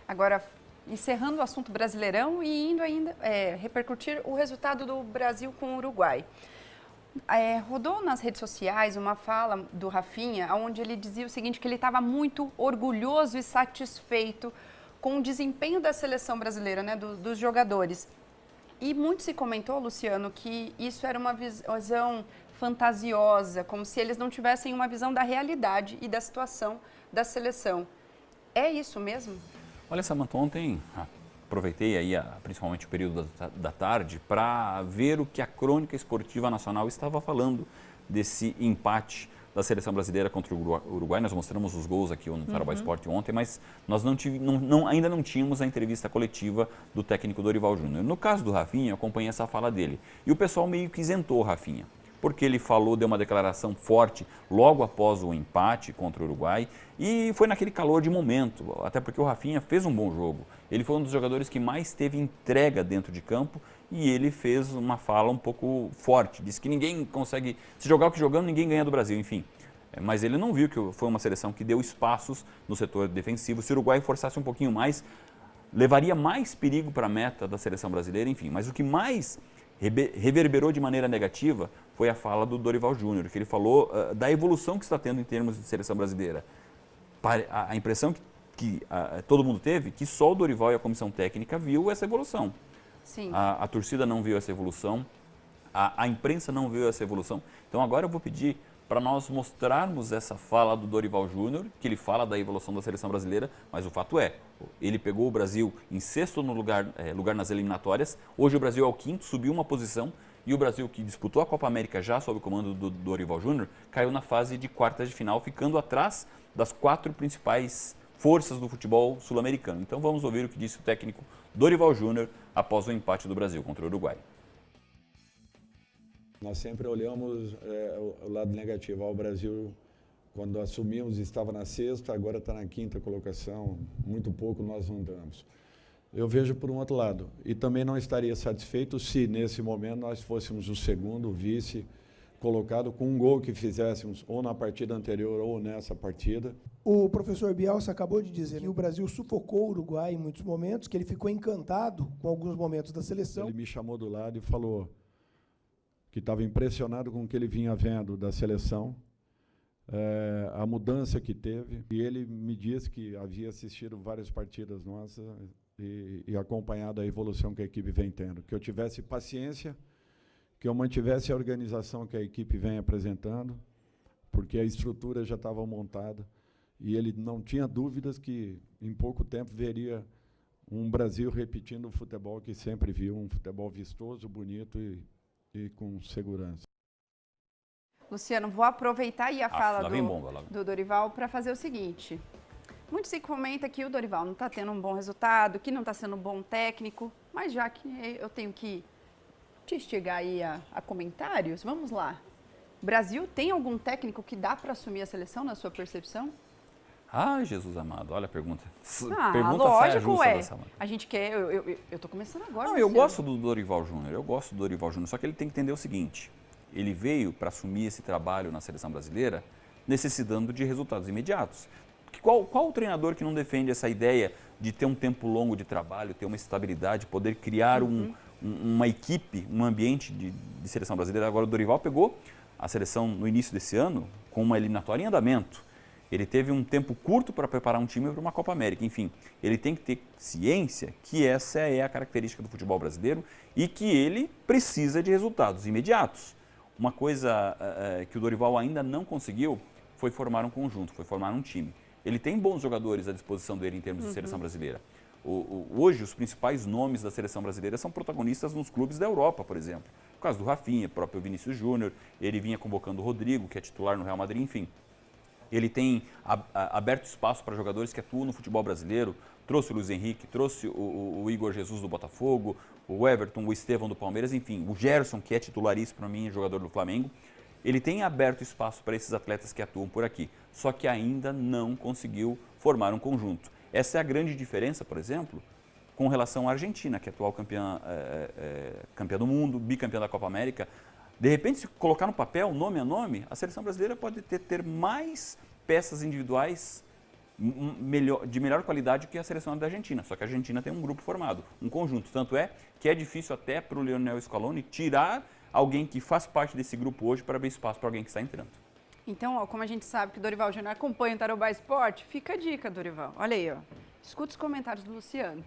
Agora, encerrando o assunto Brasileirão e indo ainda repercutir o resultado do Brasil com o Uruguai. Rodou nas redes sociais uma fala do Rafinha, onde ele dizia o seguinte, que ele estava muito orgulhoso e satisfeito com o desempenho da seleção brasileira, né, dos jogadores. E muito se comentou, Luciano, que isso era uma visão fantasiosa, como se eles não tivessem uma visão da realidade e da situação da seleção. É isso mesmo? Olha, Samantha, ontem aproveitei aí principalmente o período da tarde para ver o que a Crônica Esportiva Nacional estava falando desse empate da seleção brasileira contra o Uruguai. Nós mostramos os gols aqui no Farol Esporte ontem, mas nós ainda não tínhamos a entrevista coletiva do técnico Dorival Júnior. No caso do Rafinha, eu acompanhei essa fala dele. E o pessoal meio que isentou o Rafinha, porque ele deu uma declaração forte logo após o empate contra o Uruguai e foi naquele calor de momento, até porque o Rafinha fez um bom jogo. Ele foi um dos jogadores que mais teve entrega dentro de campo e ele fez uma fala um pouco forte, disse que ninguém consegue, se jogar o que jogamos, ninguém ganha do Brasil, enfim. Mas ele não viu que foi uma seleção que deu espaços no setor defensivo. Se o Uruguai forçasse um pouquinho mais, levaria mais perigo para a meta da seleção brasileira, enfim. Mas o que mais reverberou de maneira negativa foi a fala do Dorival Júnior, que ele falou da evolução que está tendo em termos de seleção brasileira. A impressão que todo mundo teve, que só o Dorival e a comissão técnica viu essa evolução. Sim. A torcida não viu essa evolução, a imprensa não viu essa evolução. Então agora eu vou pedir para nós mostrarmos essa fala do Dorival Júnior, que ele fala da evolução da seleção brasileira, mas o fato é, ele pegou o Brasil em sexto no lugar nas eliminatórias, hoje o Brasil é o quinto, subiu uma posição, e o Brasil, que disputou a Copa América já sob o comando do Dorival Júnior, caiu na fase de quartas de final, ficando atrás das 4 principais forças do futebol sul-americano. Então vamos ouvir o que disse o técnico Dorival Júnior após o empate do Brasil contra o Uruguai. Nós sempre olhamos o lado negativo. O Brasil, quando assumimos, estava na sexta, agora está na quinta colocação, muito pouco nós andamos. Eu vejo por um outro lado, e também não estaria satisfeito se, nesse momento, nós fôssemos o segundo, o vice, colocado com um gol que fizéssemos ou na partida anterior ou nessa partida. O professor Bielsa acabou de dizer que o Brasil sufocou o Uruguai em muitos momentos, que ele ficou encantado com alguns momentos da seleção. Ele me chamou do lado e falou que estava impressionado com o que ele vinha vendo da seleção, a mudança que teve. E ele me disse que havia assistido várias partidas nossas e acompanhado a evolução que a equipe vem tendo. Que eu tivesse paciência, que eu mantivesse a organização que a equipe vem apresentando, porque a estrutura já estava montada, e ele não tinha dúvidas que, em pouco tempo, veria um Brasil repetindo o futebol que sempre viu, um futebol vistoso, bonito e com segurança. Luciano, vou aproveitar aí a fala do Dorival para fazer o seguinte. Muito se comenta que o Dorival não está tendo um bom resultado, que não está sendo um bom técnico, mas já que eu tenho que te instigar aí a comentários, vamos lá. O Brasil tem algum técnico que dá para assumir a seleção, na sua percepção? Ah, Jesus amado, olha a pergunta. Pergunta lógico, a gente quer, eu estou começando agora. Não, eu gosto do Dorival Júnior, só que ele tem que entender o seguinte, ele veio para assumir esse trabalho na seleção brasileira necessitando de resultados imediatos. Qual o treinador que não defende essa ideia de ter um tempo longo de trabalho, ter uma estabilidade, poder criar uma equipe, um ambiente de seleção brasileira? Agora o Dorival pegou a seleção no início desse ano com uma eliminatória em andamento. Ele teve um tempo curto para preparar um time para uma Copa América. Enfim, ele tem que ter ciência que essa é a característica do futebol brasileiro e que ele precisa de resultados imediatos. Uma coisa que o Dorival ainda não conseguiu foi formar um conjunto, foi formar um time. Ele tem bons jogadores à disposição dele em termos de seleção brasileira. Hoje, os principais nomes da seleção brasileira são protagonistas nos clubes da Europa, por exemplo. No caso do Rafinha, o próprio Vinícius Júnior, ele vinha convocando o Rodrigo, que é titular no Real Madrid, enfim. Ele tem aberto espaço para jogadores que atuam no futebol brasileiro, trouxe o Luiz Henrique, trouxe o Igor Jesus do Botafogo, o Everton, o Estevão do Palmeiras, enfim, o Gerson, que é titularíssimo para mim, jogador do Flamengo. Ele tem aberto espaço para esses atletas que atuam por aqui, só que ainda não conseguiu formar um conjunto. Essa é a grande diferença, por exemplo, com relação à Argentina, que é atual campeã do mundo, bicampeã da Copa América. De repente, se colocar no papel, nome a nome, a seleção brasileira pode ter mais peças individuais de melhor qualidade que a seleção da Argentina. Só que a Argentina tem um grupo formado, um conjunto. Tanto é que é difícil até para o Lionel Scaloni tirar alguém que faz parte desse grupo hoje para abrir espaço para alguém que está entrando. Então, ó, como a gente sabe que o Dorival Júnior acompanha o Tarobá Esporte, fica a dica, Dorival. Olha aí, ó. Escuta os comentários do Luciano.